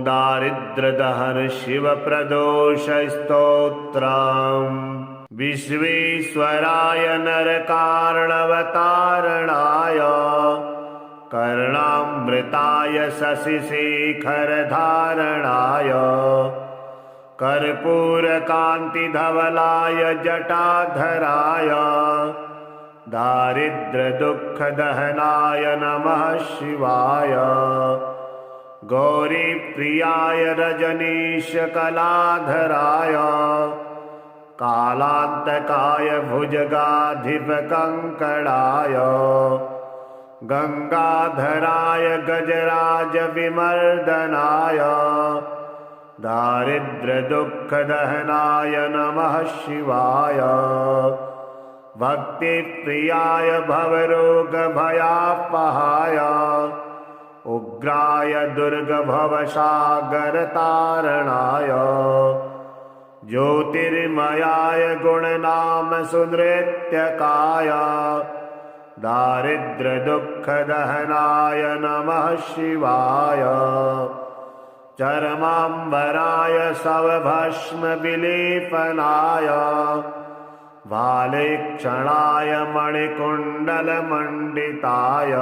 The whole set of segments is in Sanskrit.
दारिद्र्यदहन शिवप्रदोषस्तोत्रम्। विश्वेश्वराय नरकार्णवतारणाय कर्णामृताय शशिशेखरधारणाय कर्पूरकान्तिधवलाय जटाधराय दारिद्र्यदुःखदहनाय नमः शिवाय। गौरीप्रियाय रजनीशकलाधराय कालान्तकाय भुजगाधिपकङ्कणाय गंगाधराय गजराजविमर्दनाय दारिद्र्यदुःखदहनाय नमः शिवाय। भक्तिप्रियाय भवरोगभयापहाय उग्राय दुर्गभवसागरतारणाय ज्योतिर्मयाय गुणनाम सुनृत्यकाय दारिद्र्यदुःखदहनाय नमः शिवाय। चरमाम्बराय शवभस्मविलेपनाय भालेक्षणाय मणिकुण्डलमण्डिताय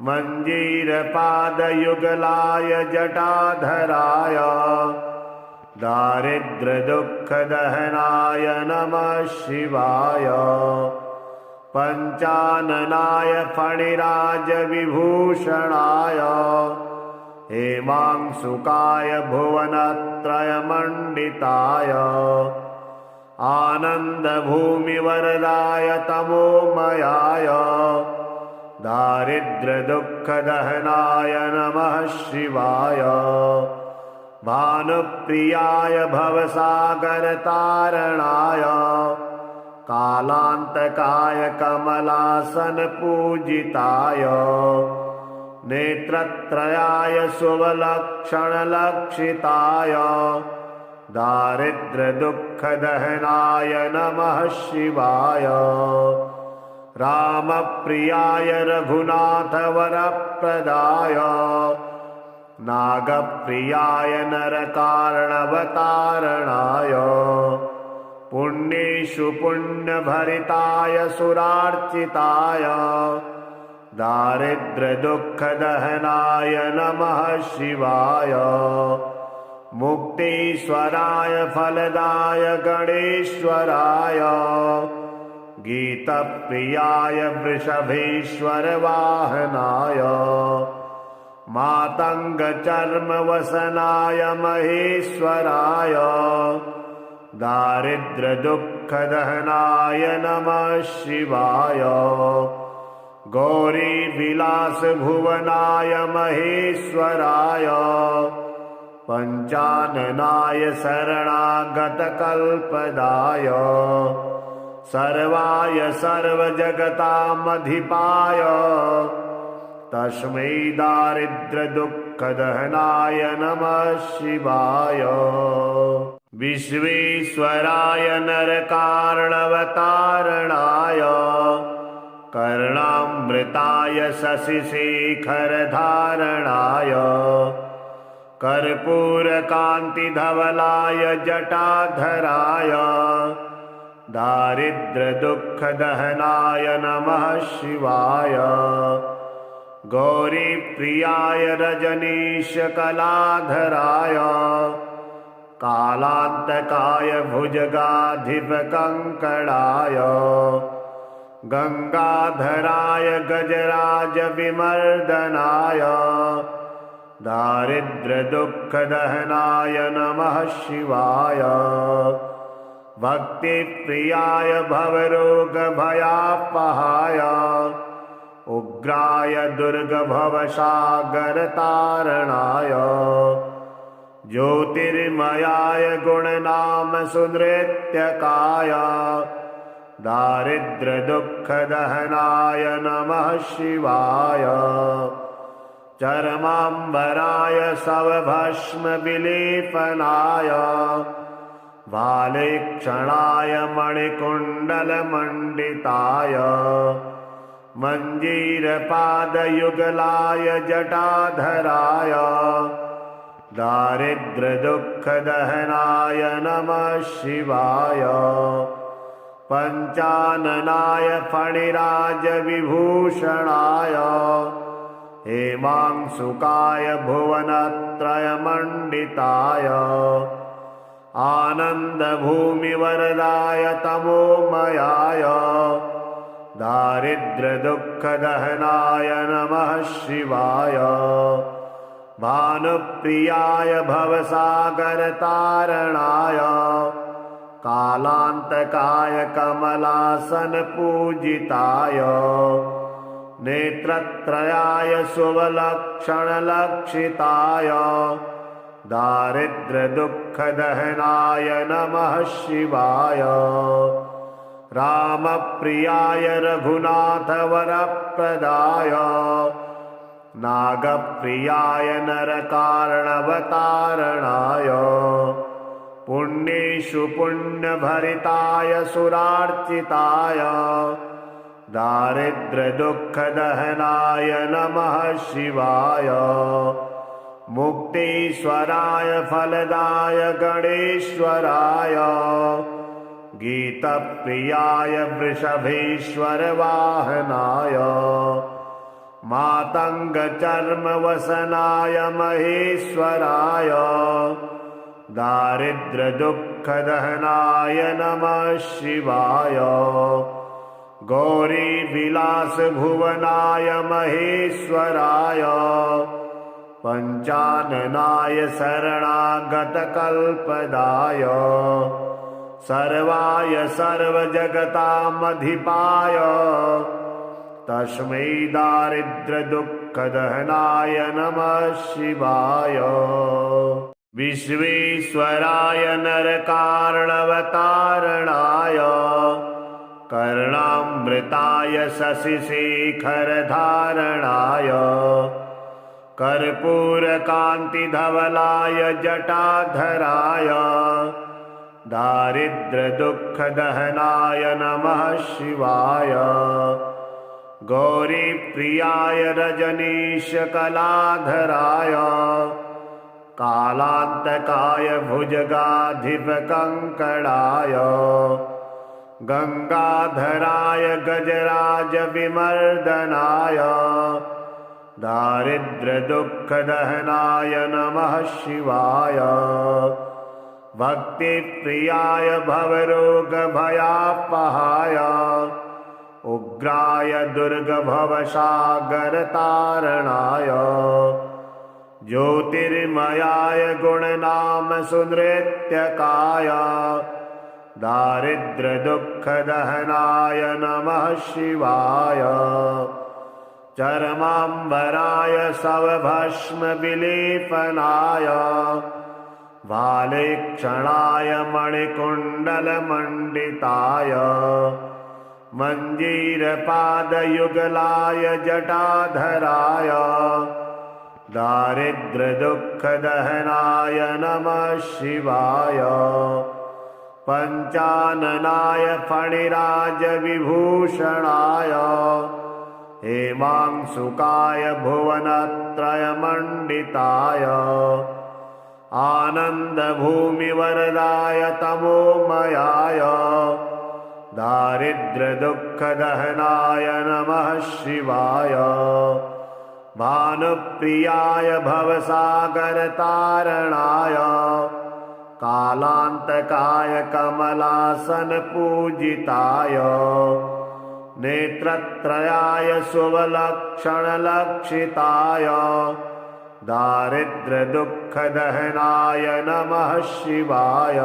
मञ्जीरपादयुगलाय जटाधराय दारिद्र्यदुःखदहनाय नमः शिवाय। पञ्चाननाय फणिराजविभूषणाय हेमांशुकाय भुवनत्रयमण्डिताय आनन्दभूमिवरदाय तमोमयाय दारिद्र्यदुःखदहनाय नमः शिवाय। भानुप्रियाय भवसागरतारणाय कालान्तकाय कमलासनपूजिताय नेत्रत्रयाय शुभलक्षणलक्षिताय दारिद्र्यदुःखदहनाय नमः शिवाय। रामप्रियाय रघुनाथवरप्रदाय नागप्रियाय नरकार्णवतारणाय पुण्येषु पुण्यभरिताय सुरार्चिताय दारिद्र्यदुःखदहनाय नमः शिवाय। मुक्तीश्वराय फलदाय गणेश्वराय गीतप्रियाय वृषभेश्वरवाहनाय मातङ्गचर्मवसनाय महेश्वराय दारिद्र्यदुःखदहनाय नमः शिवाय। गौरीविलासभुवनाय महेश्वराय पञ्चाननाय शरणागतकल्पदाय सर्वाय सर्वजगतामधिपाय तस्मै दारिद्र्यदुःखदहनाय नमः शिवाय। विश्वेश्वराय नरकार्णवतारणाय कर्णामृताय शशिशेखरधारणाय कर्पूरकान्तिधवलाय जटाधराय दारिद्र्यदुःखदहनाय नमः शिवाय। गौरीप्रियाय रजनीशकलाधराय कालान्तकाय भुजगाधिपकङ्कणाय गंगाधराय गजराजविमर्दनाय दारिद्र्यदुःखदहनाय नमः शिवाय। भक्तिप्रियाय भवरोगभयापहाय उग्राय दुर्गभवसागरतारणाय ज्योतिर्मयाय गुणनाम सुनृत्यकाय दारिद्र्यदुःखदहनाय नमः शिवाय। चरमाम्बराय शवभस्मविलेपनाय भालेक्षणाय मणिकुण्डलमण्डिताय मञ्जीरपादयुगलाय जटाधराय दारिद्र्यदुःखदहनाय नमः शिवाय पञ्चाननाय फणिराजविभूषणाय हेमांशुकाय भुवनत्रयमण्डिताय आनन्दभूमिवरदाय तमोमयाय दारिद्र्यदुःखदहनाय नमः शिवाय भानुप्रियाय भवसागरतारणाय कालान्तकाय कमलासनपूजिताय नेत्रत्रयाय शुभलक्षणलक्षिताय दारिद्र्यदुःखदहनाय नमः शिवाय रामप्रियाय रघुनाथवरप्रदाय नागप्रियाय नरकारणवतारणाय पुण्येषु पुण्यभरिताय सुरार्चिताय दारिद्र्यदुःखदहनाय नमः शिवाय मुक्तीश्वराय फलदाय गणेश्वराय गीतप्रियाय वृषभेश्वरवाहनाय मातङ्गचर्मवसनाय महेश्वराय दारिद्र्यदुःखदहनाय नमः शिवाय गौरीविलासभुवनाय महेश्वराय पञ्चाननाय शरणागतकल्पदाय सर्वाय सर्वजगतामधिपाय तस्मै दारिद्र्यदुःखदहनाय नमः शिवाय विश्वेश्वराय नरकारणवतारणाय कर्णामृताय शशिशेखरधारणाय कर्पूरकान्तिधवलाय जटाधराय दारिद्र्यदुःखदहनाय नमः शिवाय गौरीप्रियाय रजनीशकलाधराय कालान्तकाय भुजगाधिपकङ्कणाय गंगाधराय गजराजविमर्दनाय दारिद्र्यदुःखदहनाय नमः शिवाय भक्तिप्रियाय भवरोगभयापहाय उग्राय दुर्गभवसागरतारणाय ज्योतिर्मयाय गुणनामसुनृत्यकाय दारिद्र्यदुःखदहनाय नमः शिवाय चरमाम्बराय शवभस्मविलेपनाय भालेक्षणाय मणिकुण्डलमण्डिताय मञ्जीरपादयुगलाय जटाधराय दारिद्र्यदुःखदहनाय नमः शिवाय पञ्चाननाय फणिराजविभूषणाय हेमांशुकाय भुवनत्रयमण्डिताय आनन्दभूमिवरदाय तमोमयाय दारिद्र्यदुःखदहनाय नमः शिवाय भानुप्रियाय भवसागरतारणाय कालान्तकाय कमलासनपूजिताय नेत्रत्रयाय शुभलक्षणलक्षिताय दारिद्र्यदुःखदहनाय नमः शिवाय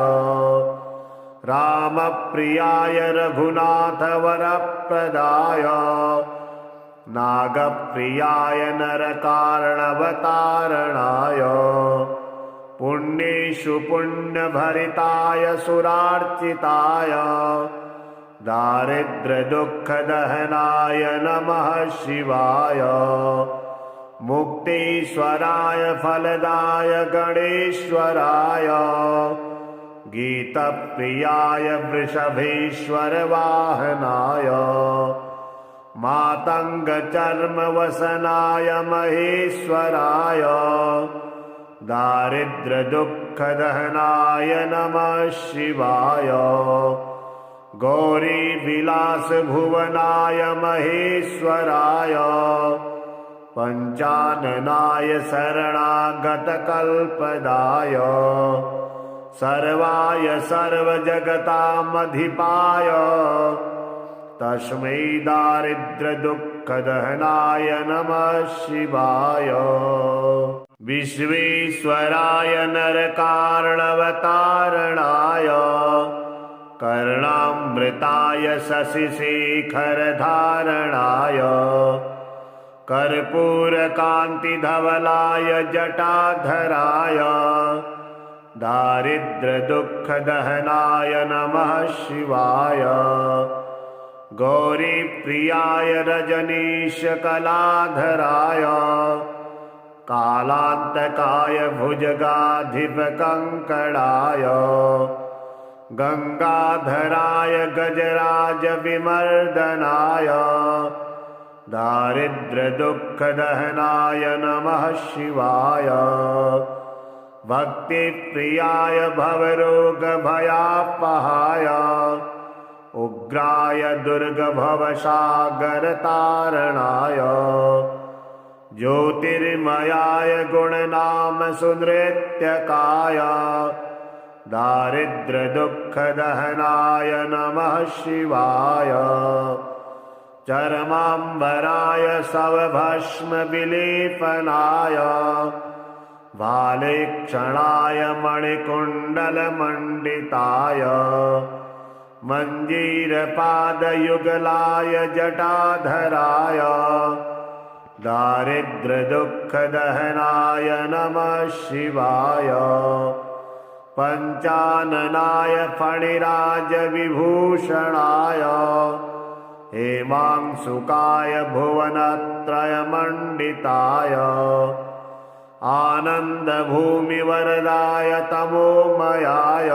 रामप्रियाय रघुनाथवरप्रदाय नागप्रियाय नरकारणवतारणाय पुण्येषु पुण्यभरिताय सुरार्चिताय दारिद्र्यदुःखदहनाय नमः शिवाय मुक्तीश्वराय फलदाय गणेश्वराय गीतप्रियाय वृषभेश्वरवाहनाय मातङ्गचर्मवसनाय महेश्वराय दारिद्र्यदुःखदहनाय नमः शिवाय गौरीविलासभुवनाय महेश्वराय पञ्चाननाय शरणागतकल्पदाय सर्वाय सर्वजगतामधिपाय तस्मै दारिद्र्यदुःखदहनाय नमः शिवाय विश्वेश्वराय नरकार्णवतारणाय कर्णामृताय शशिशेखरधारणाय कर्पूरकान्तिधवलाय जटाधराय दारिद्र्यदुःखदहनाय नमः शिवाय गौरीप्रियाय रजनीशकलाधराय कालान्तकाय भुजगाधिपकङ्कणाय गंगाधराय गजराजविमर्दनाय दारिद्र्यदुःखदहनाय नमः शिवाय भक्तिप्रियाय भवरोगभयापहाय उग्राय दुर्गभवसागरतारणाय ज्योतिर्मयाय गुणनामसुनृत्यकाय दारिद्र्यदुःखदहनाय नमः शिवाय चरमाम्बराय सवभस्मविलेपनाय भालेक्षणाय मणिकुण्डलमण्डिताय मञ्जीरपादयुगलाय जटाधराय दारिद्र्यदुःखदहनाय नमः शिवाय पञ्चाननाय फणिराजविभूषणाय हेमांशुकाय भुवनत्रयमण्डिताय आनन्दभूमिवरदाय तमोमयाय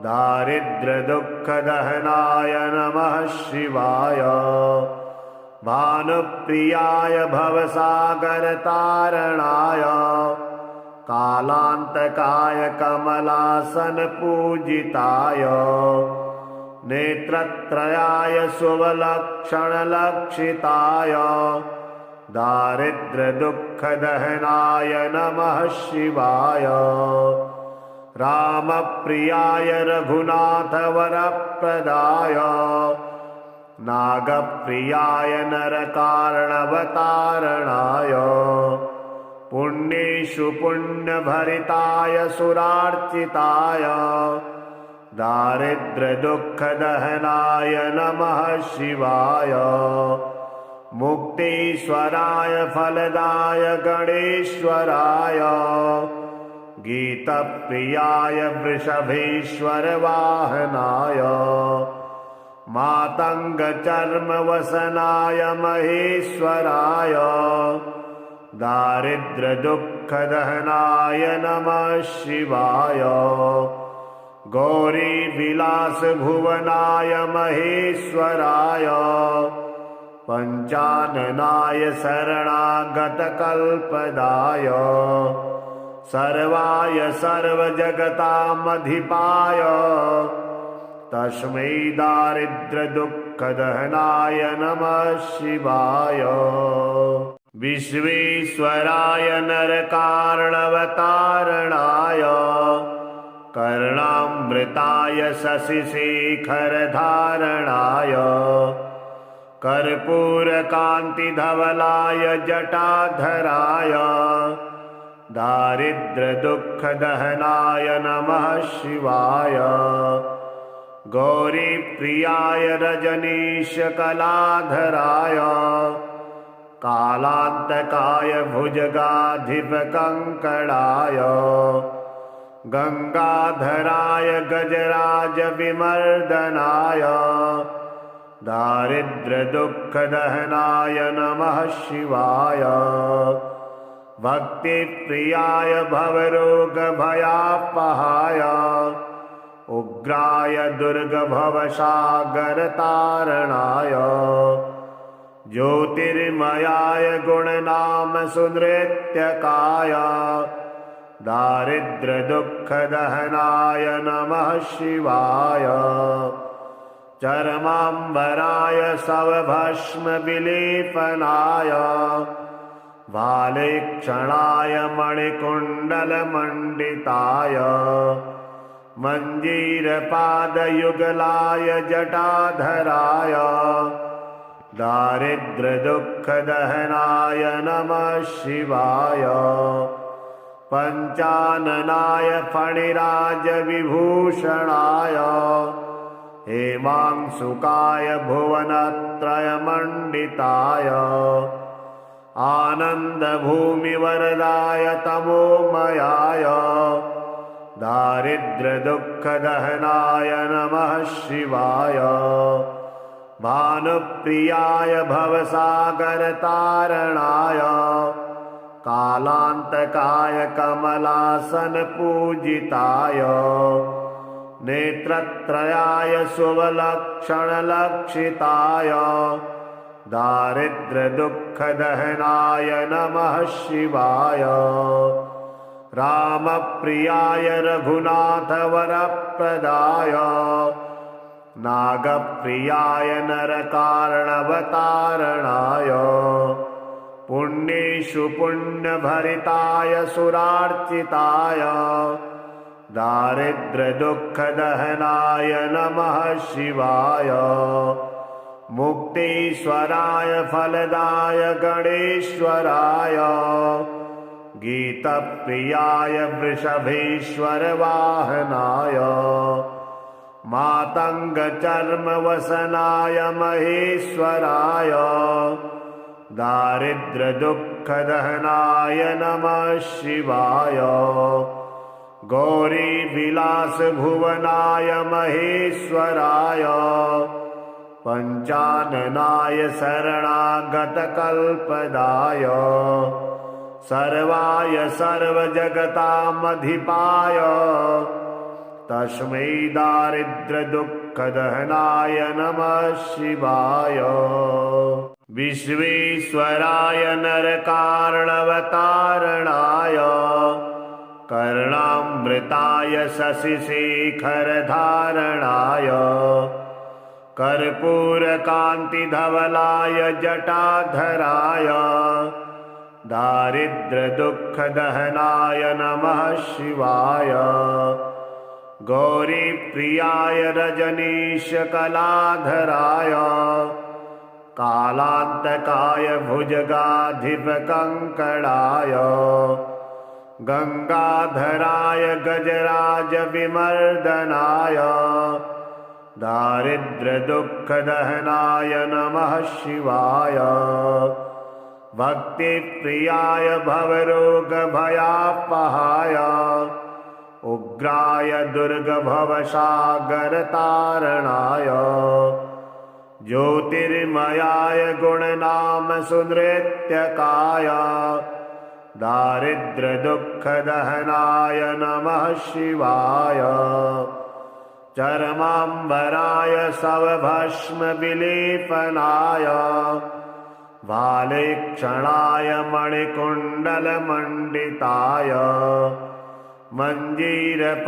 दारिद्र्यदुःखदहनाय नमः शिवाय भानुप्रियाय भवसागरतारणाय कालान्तकाय कमलासनपूजिताय नेत्रत्रयाय शुभलक्षणलक्षिताय दारिद्र्यदुःखदहनाय नमः शिवाय रामप्रियाय रघुनाथवरप्रदाय नागप्रियाय नरकार्णवतारणाय पुण्येषु पुण्यभरिताय सुरार्चिताय दारिद्र्यदुःखदहनाय नमः शिवाय मुक्तीश्वराय फलदाय गणेश्वराय गीतप्रियाय वृषभेश्वरवाहनाय मातङ्गचर्मवसनाय महेश्वराय दारिद्र्यदुःखदहनाय नमः शिवाय गौरीविलासभुवनाय महेश्वराय पञ्चाननाय शरणागतकल्पदाय सर्वाय सर्वजगतामधिपाय तस्मै दारिद्र्यदुःखदहनाय नमः शिवाय विश्वेश्वराय नरकार्णवतारणाय कर्णामृताय शशिशेखरधारणाय कर्पूरकान्तिधवलाय जटाधराय दारिद्र्यदुःखदहनाय नमः शिवाय गौरीप्रियाय रजनीशकलाधराय कालान्तकाय भुजगाधिपकङ्कणाय गंगाधराय गजराजविमर्दनाय दारिद्र्यदुःखदहनाय नमः शिवाय भक्तिप्रियाय भवरोगभयापहाय उग्राय दुर्गभवसागरतारणाय ज्योतिर्मयाय गुणनामसुनृत्यकाय दारिद्र्यदुःखदहनाय नमः शिवाय चर्माम्बराय सवभस्मविलेपनाय वालेक्षणाय मणिकुण्डलमण्डिताय मञ्जीरपादयुगलाय जटाधराय दारिद्र्यदुःखदहनाय नमः शिवाय पञ्चाननाय फणिराजविभूषणाय हेमांशुकाय भुवनत्रयमण्डिताय आनन्दभूमिवरदाय तमोमयाय दारिद्र्यदुःखदहनाय नमः शिवाय भानुप्रियाय भवसागरतारणाय कालान्तकाय कमलासनपूजिताय नेत्रत्रयाय शुभलक्षणलक्षिताय दारिद्र्यदुःखदहनाय नमः शिवाय रामप्रियाय रघुनाथवरप्रदाय नागप्रियाय नरकारणवतारणाय पुण्येषु पुण्यभरिताय सुरार्चिताय दारिद्र्यदुःखदहनाय नमः शिवाय मुक्तीश्वराय फलदाय गणेश्वराय गीतप्रियाय वृषभेश्वरवाहनाय मातङ्गचर्मवसनाय महेश्वराय दारिद्र्यदुःखदहनाय नमः शिवाय गौरीविलासभुवनाय महेश्वराय पञ्चाननाय शरणागतकल्पदाय सर्वाय सर्वजगतामधिपाय तस्मै दारिद्र्यदुःखदहनाय नमः शिवाय विश्वेश्वराय नरकारणवतारणाय कर्णामृताय शशिशेखरधारणाय कर्पूरकान्तिधवलाय जटाधराय दारिद्र्यदुःखदहनाय नमः शिवाय गौरीप्रियाय रजनीशकलाधराय कालान्तकाय भुजगाधिपकङ्कणाय गंगाधराय गजराजविमर्दनाय दारिद्र्यदुःखदहनाय नमः शिवाय भक्तिप्रियाय भवरोगभयापहाय उग्राय दुर्गभवसागरतारणाय ज्योतिर्मयाय गुणनाम सुनृत्यकाय दारिद्र्यदुःखदहनाय नमः शिवाय चर्माम्बराय सवभस्मविलेपनाय वालेक्षणाय मणिकुण्डलमण्डिताय मञ्जीरपादयुगलाय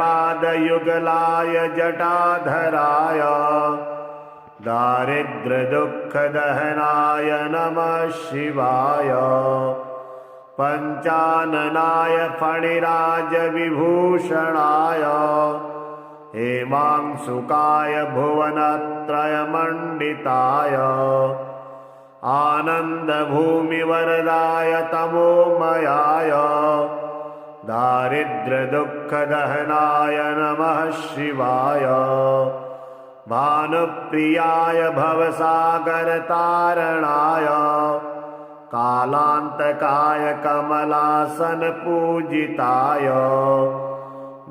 जटाधराय दारिद्र्यदुःखदहनाय नमः शिवाय पञ्चाननाय फणिराजविभूषणाय हेमांशुकाय भुवनत्रयमण्डिताय आनन्दभूमिवरदाय तमोमयाय दारिद्र्यदुःखदहनाय नमः शिवाय भानुप्रियाय भवसागरतारणाय कालान्तकाय कमलासनपूजिताय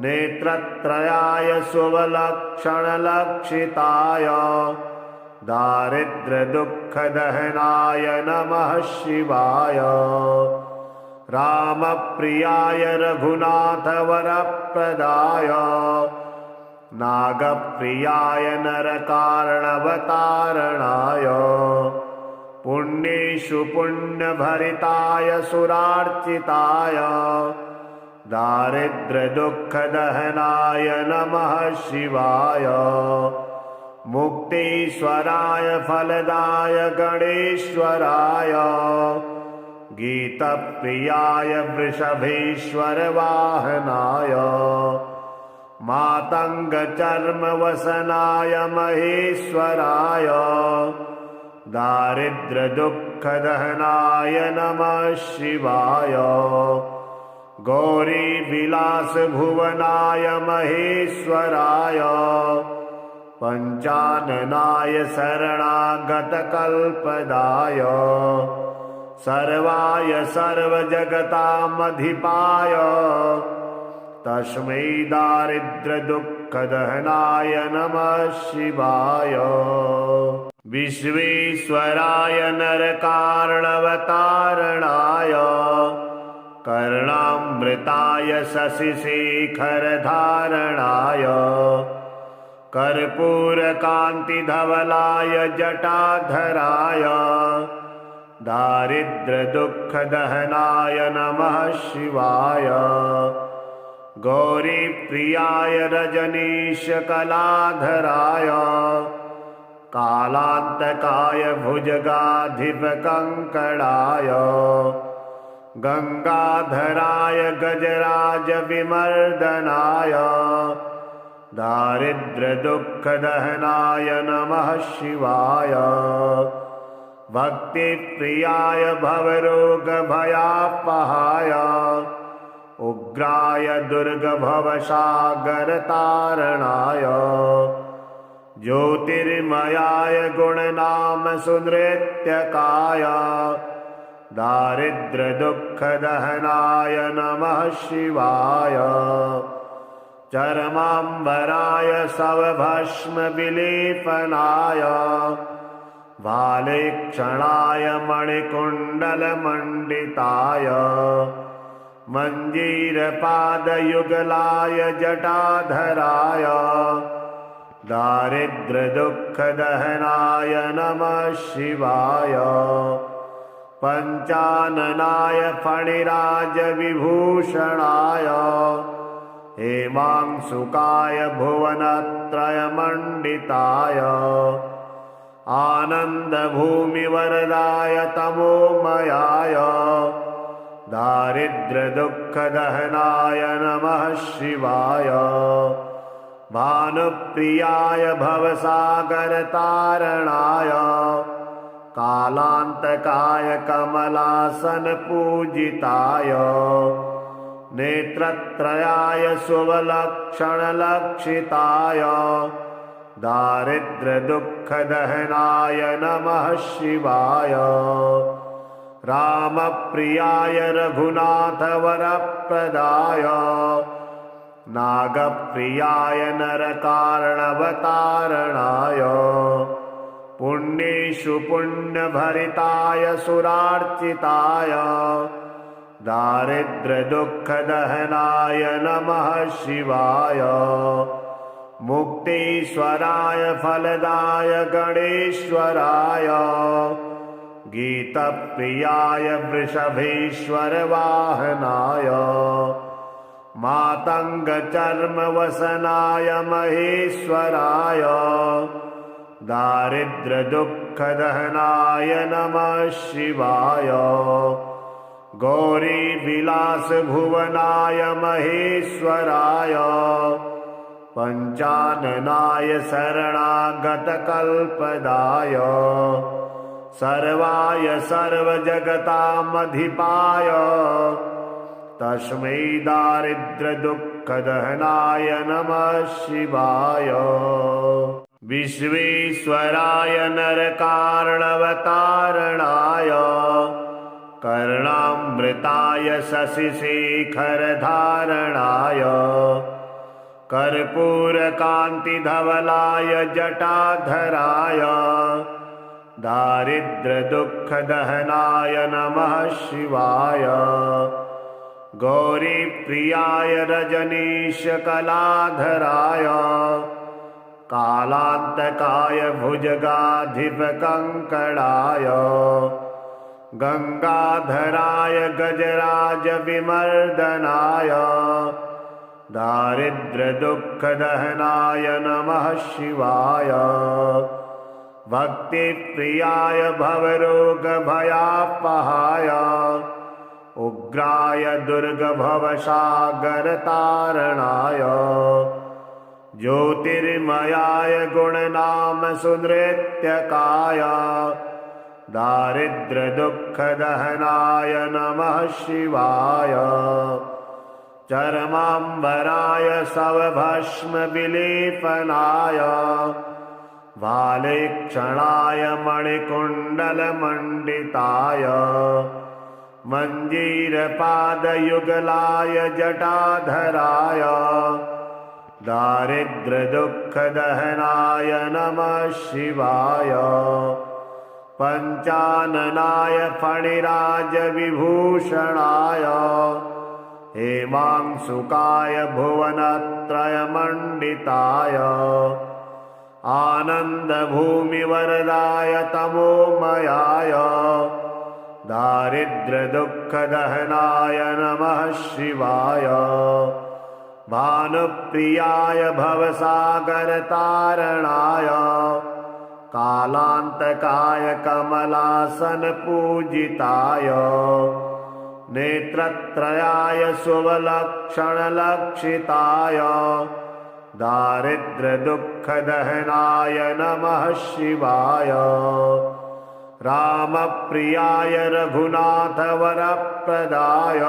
नेत्रत्रयाय शुभलक्षणलक्षिताय दारिद्र्यदुःखदहनाय नमः शिवाय रामप्रियाय रघुनाथवरप्रदाय नागप्रियाय नरकारणवतारणाय पुण्येषु पुण्यभरिताय सुरार्चिताय दारिद्र्यदुःखदहनाय नमः शिवाय। मुक्तीश्वराय फलदाय गणेश्वराय। गीतप्रियाय वृषभेश्वरवाहनाय। मातङ्गचर्मवसनाय महेश्वराय। दारिद्र्यदुःखदहनाय नमः शिवाय। गौरीविलासभुवनाय महेश्वराय। पञ्चाननाय शरणागतकल्पदाय। सर्वाय सर्वजगतामधिपाय। तस्मै दारिद्र्यदुःखदहनाय नमः शिवाय। विश्वेश्वराय नरकार्णवतारणाय। कर्णामृताय शशिशेखरधारणाय। कर्पूरकान्तिधवलाय जटाधराय। दारिद्र्यदुःखदहनाय नमः शिवाय। गौरीप्रियाय रजनीशकलाधराय। कालान्तकाय भुजगाधिपकङ्कणाय। गंगाधराय गजराजविमर्दनाय। दारिद्र्यदुःखदहनाय नमः शिवाय। भक्तिप्रियाय भवरोगभयापहाय। उग्राय दुर्गभवसागरतारणाय। ज्योतिर्मयाय गुणनामसुनृत्यकाय। दारिद्र्यदुःखदहनाय नमः शिवाय। चर्माम्बराय शवभस्मविलेपनाय। भालेक्षणाय मणिकुण्डलमण्डिताय। मञ्जीरपादयुगलाय जटाधराय। दारिद्र्यदुःखदहनाय नमः शिवाय। पञ्चाननाय फणिराजविभूषणाय। हेमांशुकाय भुवनत्रयमण्डिताय। आनन्दभूमिवरदाय तमोमयाय। दारिद्र्यदुःखदहनाय नमः शिवाय। भानुप्रियाय भवसागरतारणाय। कालान्तकाय कमलासनपूजिताय। नेत्रत्रयाय शुभलक्षणलक्षिताय। दारिद्र्यदुःखदहनाय नमः शिवाय। रामप्रियाय रघुनाथवरप्रदाय। नागप्रियाय नरकार्णवतारणाय। पुण्येषु पुण्यभरिताय सुरार्चिताय। दारिद्र्यदुःखदहनाय नमः शिवाय। मुक्तीश्वराय फलदाय गणेश्वराय। गीतप्रियाय वृषभेश्वरवाहनाय। मातङ्गचर्मवसनाय महेश्वराय। दारिद्र्यदुःखदहनाय नमः शिवाय। गौरीविलासभुवनाय महेश्वराय। पञ्चाननाय शरणागतकल्पदाय। सर्वाय सर्वजगतामधिपाय। तस्मै दारिद्र्यदुःखदहनाय नमः शिवाय। विश्वेश्वराय नरकार्णवतारणाय। कर्णामृताय शशिशेखरधारणाय। कर्पूरकान्तिधवलाय जटाधराय। दारिद्र्यदुःखदहनाय नमः शिवाय। गौरीप्रियाय रजनीशकलाधराय। कालान्तकाय भुजगाधिपकङ्कणाय। गंगाधराय गजराजविमर्दनाय दारिद्र्यदुःखदहनाय नमः शिवाय। भक्तिप्रियाय भवरोगभयापहाय उग्राय दुर्गभवसागरतारणाय ज्योतिर्मयाय गुणनामसुनृत्यकाय दारिद्र्यदुःखदहनाय नमः शिवाय। चर्माम्बराय शवभस्मविलेपनाय भालेक्षणाय मणिकुण्डलमण्डिताय मञ्जीरपादयुगलाय जटाधराय दारिद्र्यदुःखदहनाय नमः शिवाय। पञ्चाननाय फणिराजविभूषणाय हेमांशुकाय भुवनत्रयमण्डिताय आनन्दभूमिवरदाय तमोमयाय दारिद्र्यदुःखदहनाय नमः शिवाय। भानुप्रियाय भवसागरतारणाय कालान्तकाय कमलासनपूजिताय नेत्रत्रयाय शुभलक्षणलक्षिताय दारिद्र्यदुःखदहनाय नमः शिवाय। रामप्रियाय रघुनाथवरप्रदाय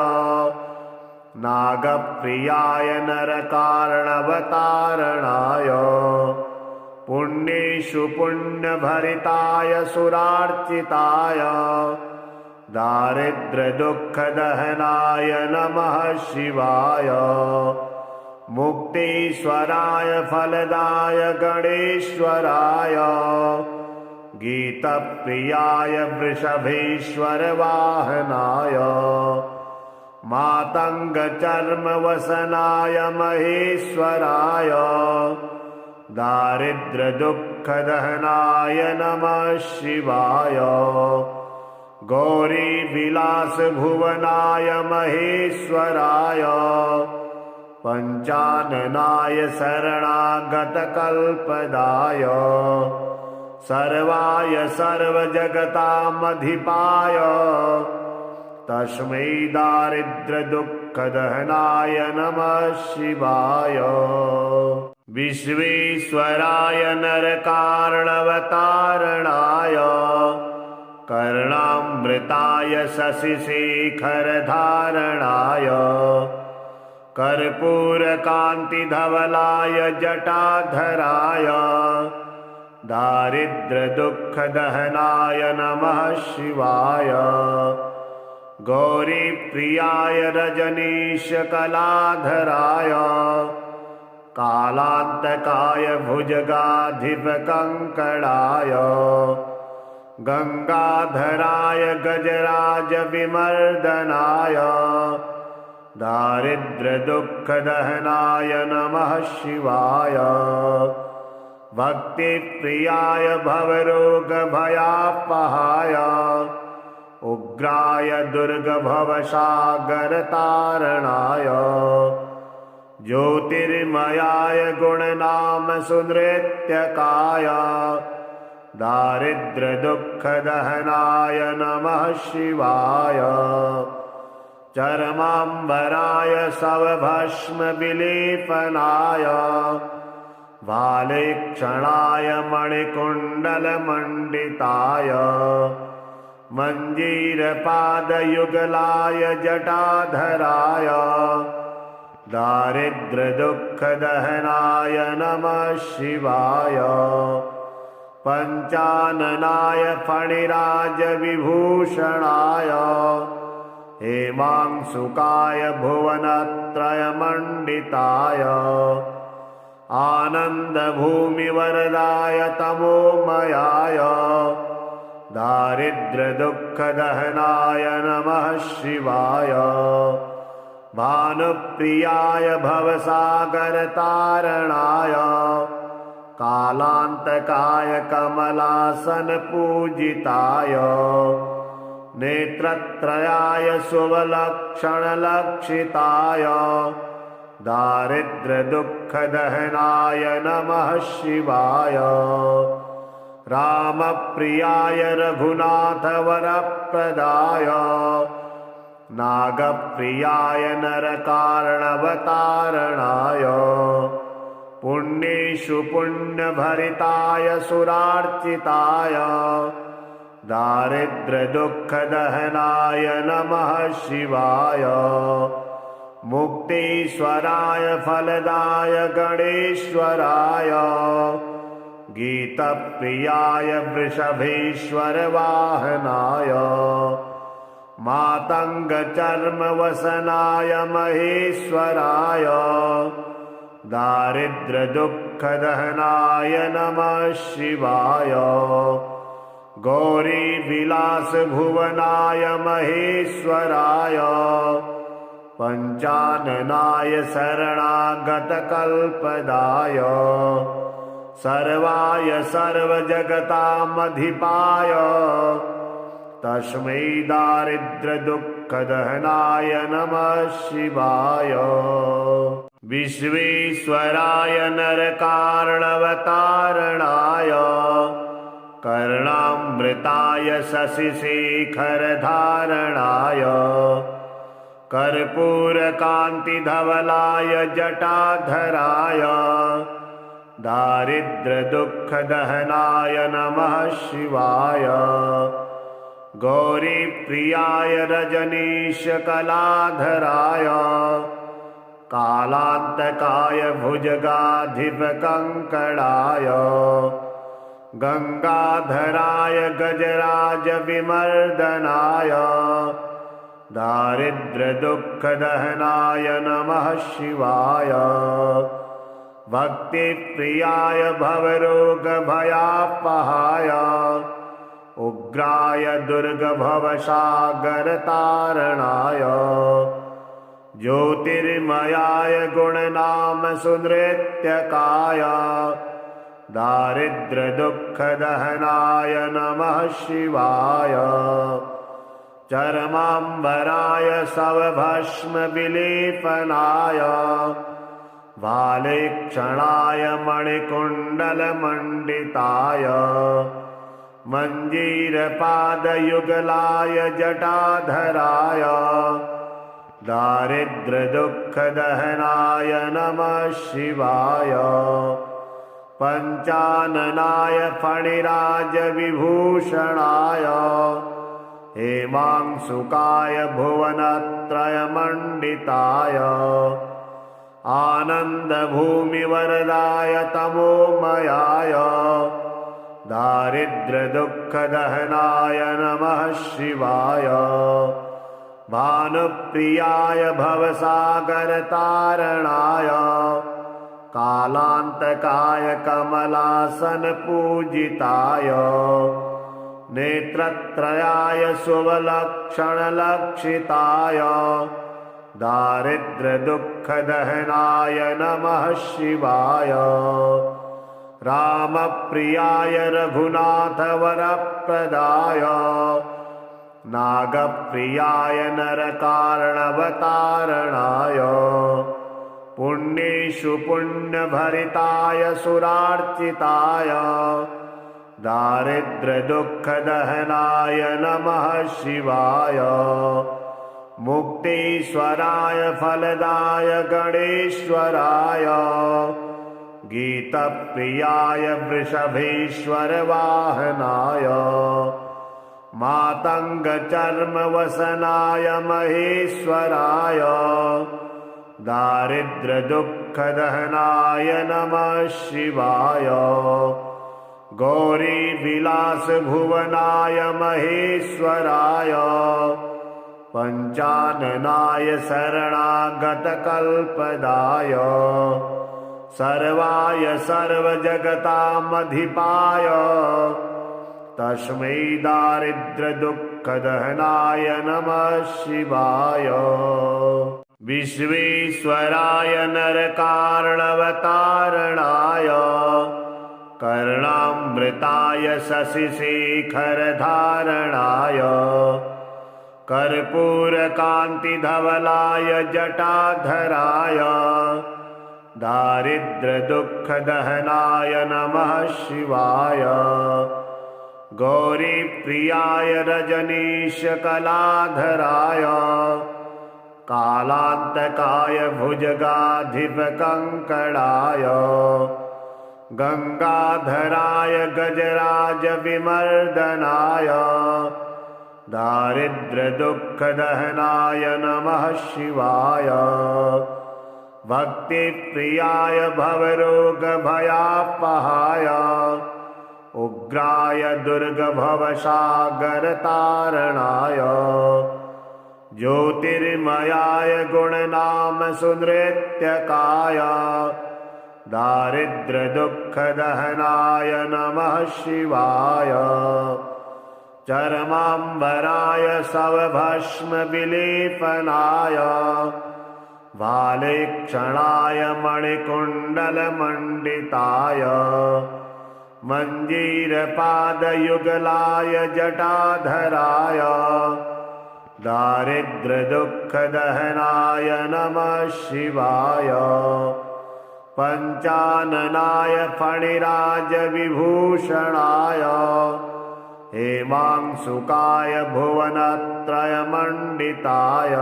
नागप्रियाय नरकारणवतारणाय पुण्येषु पुण्यभरिताय सुरार्चिताय दारिद्र्यदुःखदहनाय नमः शिवाय। मुक्तीश्वराय फलदाय गणेश्वराय गीतप्रियाय वृषभेश्वरवाहनाय मातङ्गचर्मवसनाय महेश्वराय दारिद्र्यदुःखदहनाय नमः शिवाय। गौरीविलासभुवनाय महेश्वराय पञ्चाननाय शरणागतकल्पदाय सर्वाय सर्वजगतामधिपाय तस्मै दारिद्र्यदुःखदहनाय नमः शिवाय। विश्वेश्वराय नरकारणवतारणाय कर्णामृताय शशिशेखरधारणाय कर्पूरकान्तिधवलाय जटाधराय दारिद्र्यदुःखदहनाय नमः शिवाय। गौरीप्रियाय रजनीशकलाधराय कालान्तकाय भुजगाधिपकङ्कणाय गंगाधराय गजराजविमर्दनाय दारिद्र्यदुःखदहनाय नमः शिवाय। भक्तिप्रियाय भवरोगभयापहाय उग्राय दुर्गभवसागरतारणाय ज्योतिर्मयाय गुणनामसुनृत्यकाय दारिद्र्यदुःखदहनाय नमः शिवाय। चर्माम्बराय शवभस्मविलेपनाय भालेक्षणाय मणिकुण्डलमण्डिताय मञ्जीरपादयुगलाय जटाधराय दारिद्र्यदुःखदहनाय नमः शिवाय। पञ्चाननाय फणिराजविभूषणाय हेमांशुकाय भुवनत्रयमण्डिताय आनन्दभूमिवरदाय तमोमयाय दारिद्र्यदुःखदहनाय नमः शिवाय। भानुप्रियाय भवसागरतारणाय कालान्तकाय कमलासनपूजिताय नेत्रत्रयाय शुभलक्षणलक्षिताय दारिद्र्यदुःखदहनाय नमः शिवाय। रामप्रियाय रघुनाथवरप्रदाय नागप्रियाय नरकारणवतारणाय पुण्येषु पुण्यभरिताय सुरार्चिताय दारिद्र्यदुःखदहनाय नमः शिवाय। मुक्तीश्वराय फलदाय गणेश्वराय गीतप्रियाय वृषभेश्वरवाहनाय मातङ्गचर्मवसनाय महेश्वराय दारिद्र्यदुःखदहनाय नमः शिवाय। गौरीविलासभुवनाय महेश्वराय पञ्चाननाय शरणागतकल्पदाय सर्वाय सर्वजगतामधिपाय तस्मै दारिद्र्यदुःखदहनाय नमः शिवाय। विश्वेश्वराय नरकारणवतारणाय कर्णामृताय शशिशेखरधारणाय कर्पूरकान्तिधवलाय जटाधराय दारिद्र्यदुःखदहनाय नमः शिवाय। गौरीप्रियाय रजनीशकलाधराय कालान्तकाय भुजगाधिपकङ्कणाय गंगाधराय गजराजविमर्दनाय दारिद्र्यदुःखदहनाय नमः शिवाय। भक्तिप्रियाय भवरोगभयापहाय उग्राय दुर्गभवसागरतारणाय ज्योतिर्मयाय गुणनामसुनृत्यकाय दारिद्र्यदुःखदहनाय नमः शिवाय। चर्माम्बराय शवभस्मविलेपनाय भालेक्षणाय मणिकुण्डलमण्डिताय मञ्जीरपादयुगलाय जटाधराय दारिद्र्यदुःखदहनाय नमः शिवाय। पञ्चाननाय फणिराजविभूषणाय हेमांशुकाय भुवनत्रयमण्डिताय आनन्दभूमिवरदाय तमोमयाय दारिद्र्यदुःखदहनाय नमः शिवाय। भानुप्रियाय भवसागरतारणाय कालान्तकाय कमलासनपूजिताय नेत्रत्रयाय शुभलक्षणलक्षिताय दारिद्र्यदुःखदहनाय नमः शिवाय। रामप्रियाय रघुनाथवरप्रदाय नागप्रियाय नरकारणवतारणाय पुण्येषु पुण्यभरिताय सुरार्चिताय दारिद्र्यदुःखदहनाय नमः शिवाय। मुक्तीश्वराय फलदाय गणेश्वराय गीतप्रियाय वृषभेश्वरवाहनाय मातङ्गचर्मवसनाय महेश्वराय दारिद्र्यदुःखदहनाय नमः शिवाय। गौरीविलासभुवनाय महेश्वराय पञ्चाननाय शरणागतकल्पदाय सर्वाय सर्वजगतामधिपाय तस्मै दारिद्र्यदुःखदहनाय नमः शिवाय। विश्वेश्वराय नरकारणवतारणाय कर्णामृताय शशिशेखरधारणाय कर्पूरकान्तिधवलाय जटाधराय दारिद्र्यदुःखदहनाय नमः शिवाय गौरीप्रियाय रजनीशकलाधराय कालान्तकाय भुजगाधिपकङ्कणाय गंगाधराय गजराजविमर्दनाय दारिद्र्यदुःखदहनाय नमः शिवाय भक्तिप्रियाय भवरोगभयापहाय उग्राय दुर्गभवसागरतारणाय ज्योतिर्मयाय गुणनाम सुनृत्यकाय दारिद्र्यदुःखदहनाय नमः शिवाय चरमाम्बराय सवभस्मविलेपनाय भालेक्षणाय मणिकुण्डलमण्डिताय मञ्जीरपादयुगलाय जटाधराय दारिद्र्यदुःखदहनाय नमः शिवाय पञ्चाननाय फणिराजविभूषणाय हेमांशुकाय भुवनत्रयमण्डिताय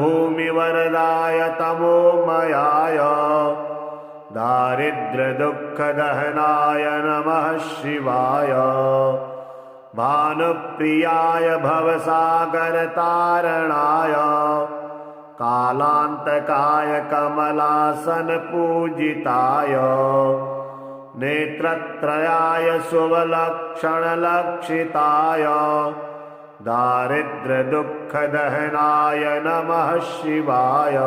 आनन्दभूमिवरदाय तमोमयाय दारिद्र्यदुःखदहनाय नमः शिवाय भानुप्रियाय भवसागरतारणाय कालान्तकाय कमलासनपूजिताय नेत्रत्रयाय शुभलक्षणलक्षिताय दारिद्र्यदुःखदहनाय नमः शिवाय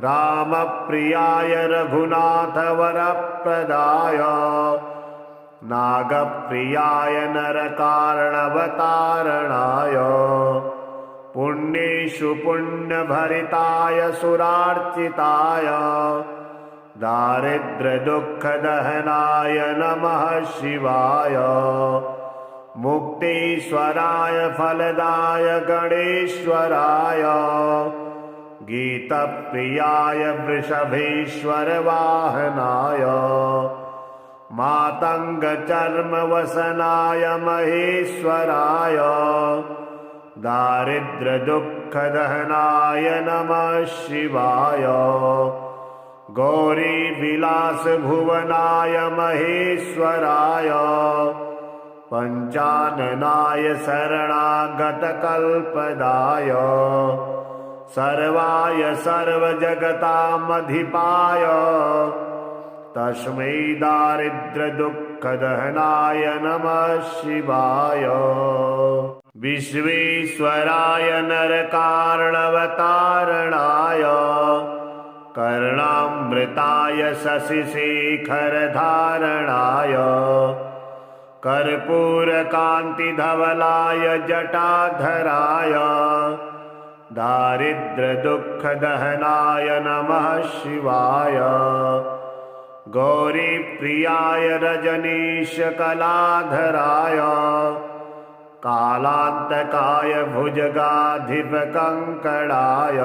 रामप्रियाय रघुनाथवरप्रदाय नागप्रियाय नरकारणवतारणाय पुण्येषु पुण्यभरिताय सुरार्चिताय दारिद्र्यदुःखदहनाय नमः शिवाय मुक्तीश्वराय फलदाय गणेश्वराय गीतप्रियाय वृषभेश्वरवाहनाय मातङ्गचर्मवसनाय महेश्वराय दारिद्र्यदुःखदहनाय नमः शिवाय गौरीविलासभुवनाय महेश्वराय पञ्चाननाय शरणागतकल्पदाय सर्वाय सर्वजगतामधिपाय तस्मै दारिद्र्यदुःखदहनाय नमः शिवाय विश्वेश्वराय नरकारणवतारणाय कर्णामृताय शशिशेखरधारणाय कर्पूरकान्तिधवलाय जटाधराय दारिद्र्यदुःखदहनाय नमः शिवाय गौरीप्रियाय रजनीशकलाधराय कालान्तकाय भुजगाधिपकङ्कणाय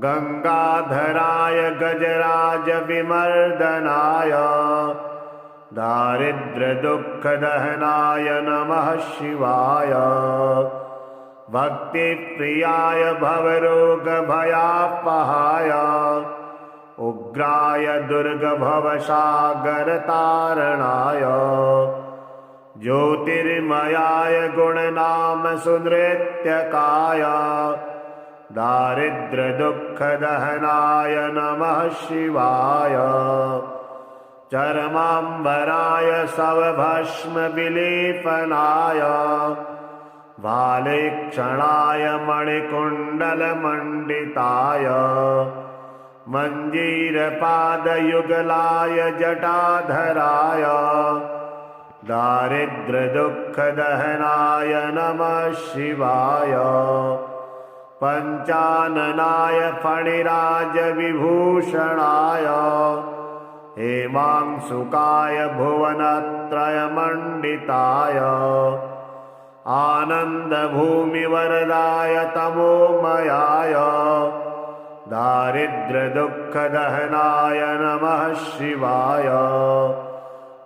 गंगाधराय गजराजविमर्दनाय दारिद्र्यदुःखदहनाय नमः शिवाय भक्तिप्रियाय भवरोगभयापहाय उग्राय दुर्गभवसागरतारणाय ज्योतिर्मयाय गुणनाम सुनृत्यकाय दारिद्र्यदुःखदहनाय नमः शिवाय चरमाम्बराय सवभस्मविलेपनाय भालेक्षणाय मणिकुण्डलमण्डिताय मञ्जीरपादयुगलाय जटाधराय दारिद्र्यदुःखदहनाय नमः शिवाय पञ्चाननाय फणिराजविभूषणाय हेमांशुकाय भुवनत्रयमण्डिताय आनन्दभूमिवरदाय तमोमयाय दारिद्र्यदुःखदहनाय नमः शिवाय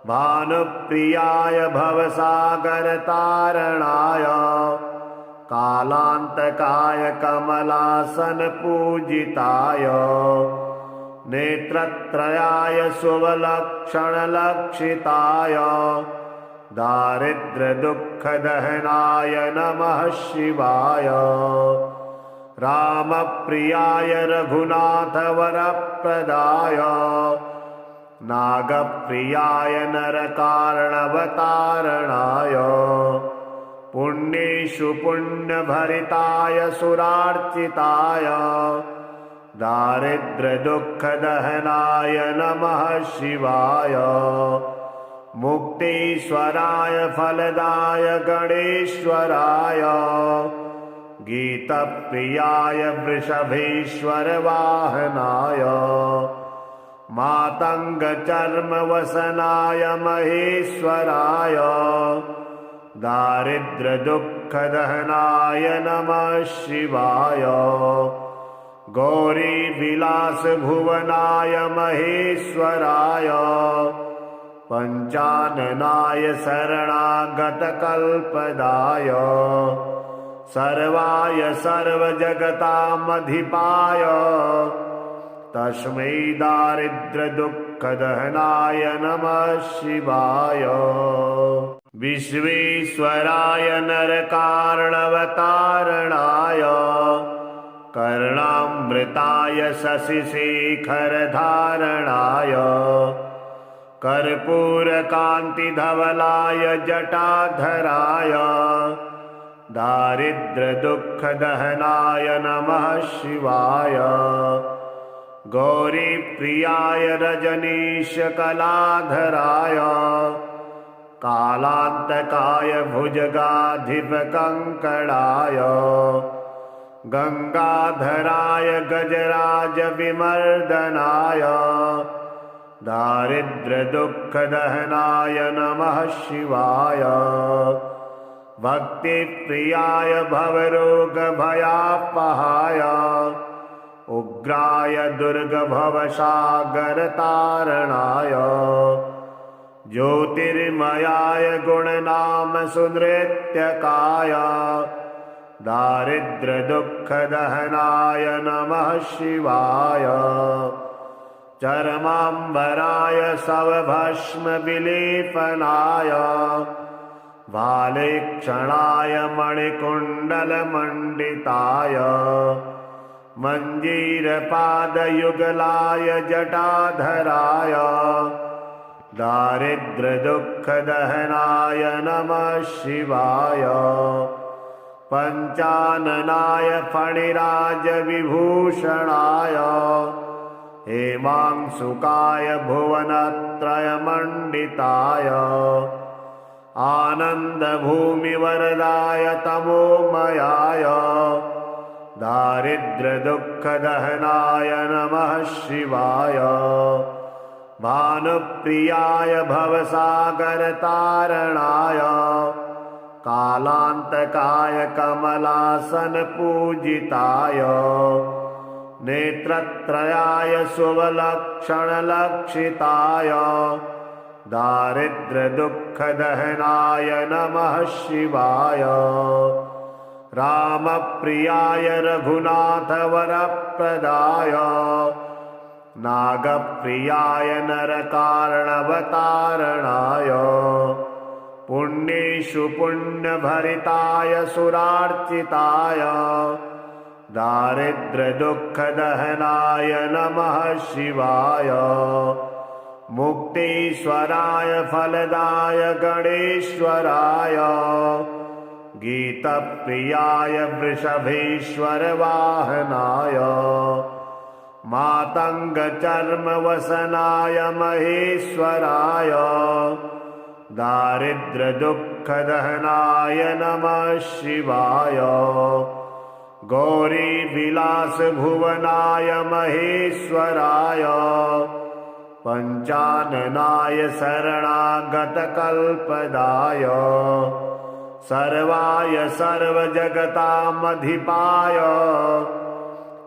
भानुप्रियाय भवसागरतारणाय कालान्तकाय कमलासनपूजिताय नेत्रत्रयाय शुभलक्षणलक्षिताय दारिद्र्यदुःखदहनाय नमः शिवाय रामप्रियाय रघुनाथवरप्रदाय नागप्रियाय नरकारणवतारणाय पुण्येषु पुण्यभरिताय सुरार्चिताय दारिद्र्यदुःखदहनाय नमः शिवाय मुक्तीश्वराय फलदाय गणेश्वराय गीतप्रियाय वृषभेश्वरवाहनाय मातङ्गचर्मवसनाय महेश्वराय दारिद्र्यदुःखदहनाय नमः शिवाय गौरीविलासभुवनाय महेश्वराय पञ्चाननाय शरणागतकल्पदाय सर्वाय सर्वजगतामधिपाय तस्मै दारिद्र्यदुःखदहनाय नमः शिवाय विश्वेश्वराय नरकारणवतारणाय कर्णामृताय शशिशेखरधारणाय कर्पूरकान्तिधवलाय जटाधराय दारिद्र्यदुःखदहनाय नमः शिवाय गौरीप्रियाय रजनीशकलाधराय कालान्तकाय भुजगाधिपकङ्कणाय गंगाधराय गजराजविमर्दनाय दारिद्र्यदुःखदहनाय नमः शिवाय भक्तिप्रियाय भवरोगभयापहाय उग्राय दुर्गभवसागरतारणाय ज्योतिर्मयाय गुणनाम सुनृत्यकाय दारिद्र्यदुःखदहनाय नमः शिवाय चरमाम्बराय सवभस्मविलेपनाय भालेक्षणाय मणिकुण्डलमण्डिताय मञ्जीरपादयुगलाय जटाधराय दारिद्र्यदुःखदहनाय नमः शिवाय पञ्चाननाय फणिराजविभूषणाय हेमांशुकाय भुवनत्रयमण्डिताय आनन्दभूमिवरदाय तमोमयाय दारिद्र्यदुःखदहनाय नमः शिवाय भानुप्रियाय भवसागरतारणाय कालान्तकाय कमलासनपूजिताय नेत्रत्रयाय शुभलक्षणलक्षिताय दारिद्र्यदुःखदहनाय नमः शिवाय रामप्रियाय रघुनाथवरप्रदाय नागप्रियाय नरकारणवतारणाय पुण्येषु पुण्यभरिताय सुरार्चिताय दारिद्र्यदुःखदहनाय नमः शिवाय मुक्तीश्वराय फलदाय गणेश्वराय गीतप्रियाय वृषभेश्वरवाहनाय मातङ्गचर्मवसनाय महेश्वराय दारिद्र्यदुःखदहनाय नमः शिवाय गौरीविलासभुवनाय महेश्वराय पञ्चाननाय शरणागतकल्पदाय सर्वाय सर्वजगतामधिपाय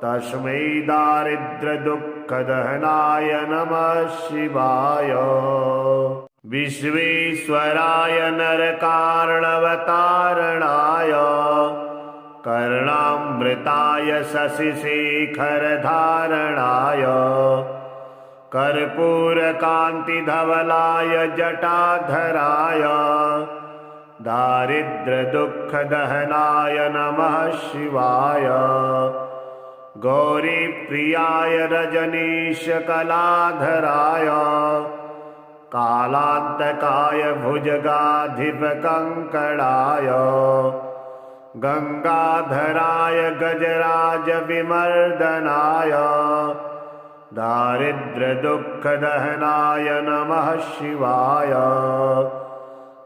तस्मै दारिद्र्यदुःखदहनाय नमः शिवाय। विश्वेश्वराय नरकार्णवतारणाय कर्णामृताय शशिशेखरधारणाय कर्पूरकान्तिधवलाय जटाधराय दारिद्र्यदुःखदहनाय नमः शिवाय। गौरीप्रियाय रजनीशकलाधराय कालान्तकाय भुजगाधिपकङ्कणाय गंगाधराय गजराजविमर्दनाय दारिद्र्यदुःखदहनाय नमः शिवाय।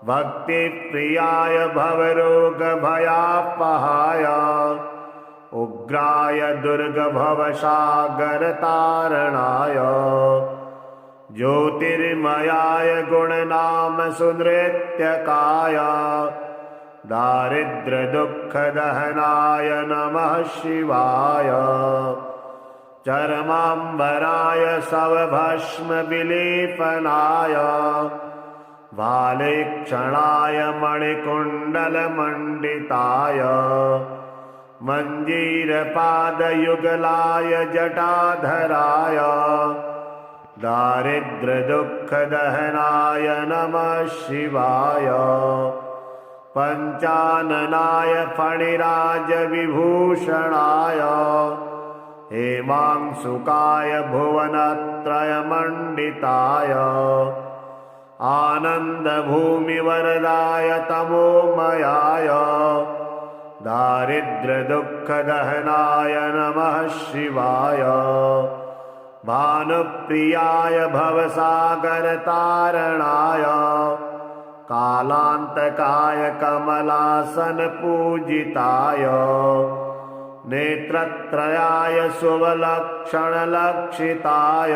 भक्तिप्रियाय भवरोगभयापहाय उग्राय दुर्गभवसागरतारणाय ज्योतिर्मयाय गुणनामसुनृत्यकाय दारिद्र्यदुःखदहनाय नमः शिवाय। चर्माम्बराय शवभस्मविलेपनाय भालेक्षणाय मणिकुण्डलमण्डिताय मञ्जीरपादयुगलाय जटाधराय दारिद्र्यदुःखदहनाय नमः शिवाय। पञ्चाननाय फणिराजविभूषणाय हेमांशुकाय भुवनत्रयमण्डिताय आनन्दभूमिवरदाय तमोमयाय दारिद्र्यदुःखदहनाय नमः शिवाय। भानुप्रियाय भवसागरतारणाय कालान्तकाय कमलासनपूजिताय नेत्रत्रयाय शुभलक्षणलक्षिताय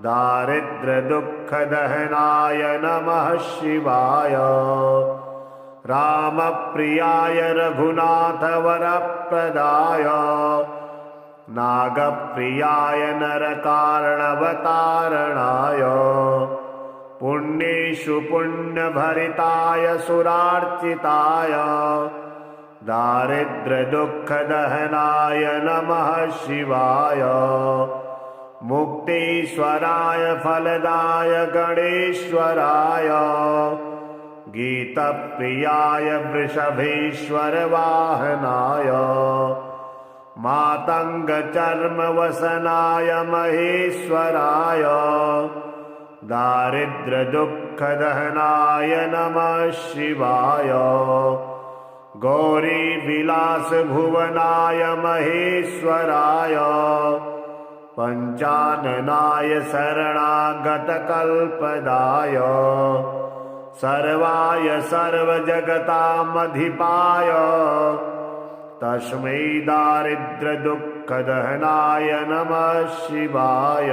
दारिद्र्यदुःखदहनाय नमः शिवाय। रामप्रियाय रघुनाथवरप्रदाय नागप्रियाय नरकार्णवतारणाय पुण्येषु पुण्यभरिताय सुरार्चिताय दारिद्र्यदुःखदहनाय नमः शिवाय। मुक्तीश्वराय फलदाय गणेश्वराय गीतप्रियाय वृषभेश्वरवाहनाय मातङ्गचर्मवसनाय महेश्वराय दारिद्र्यदुःखदहनाय नमः शिवाय। गौरीविलासभुवनाय महेश्वराय पञ्चाननाय शरणागतकल्पदाय सर्वाय सर्वजगतामधिपाय तस्मै दारिद्र्यदुःखदहनाय नमः शिवाय।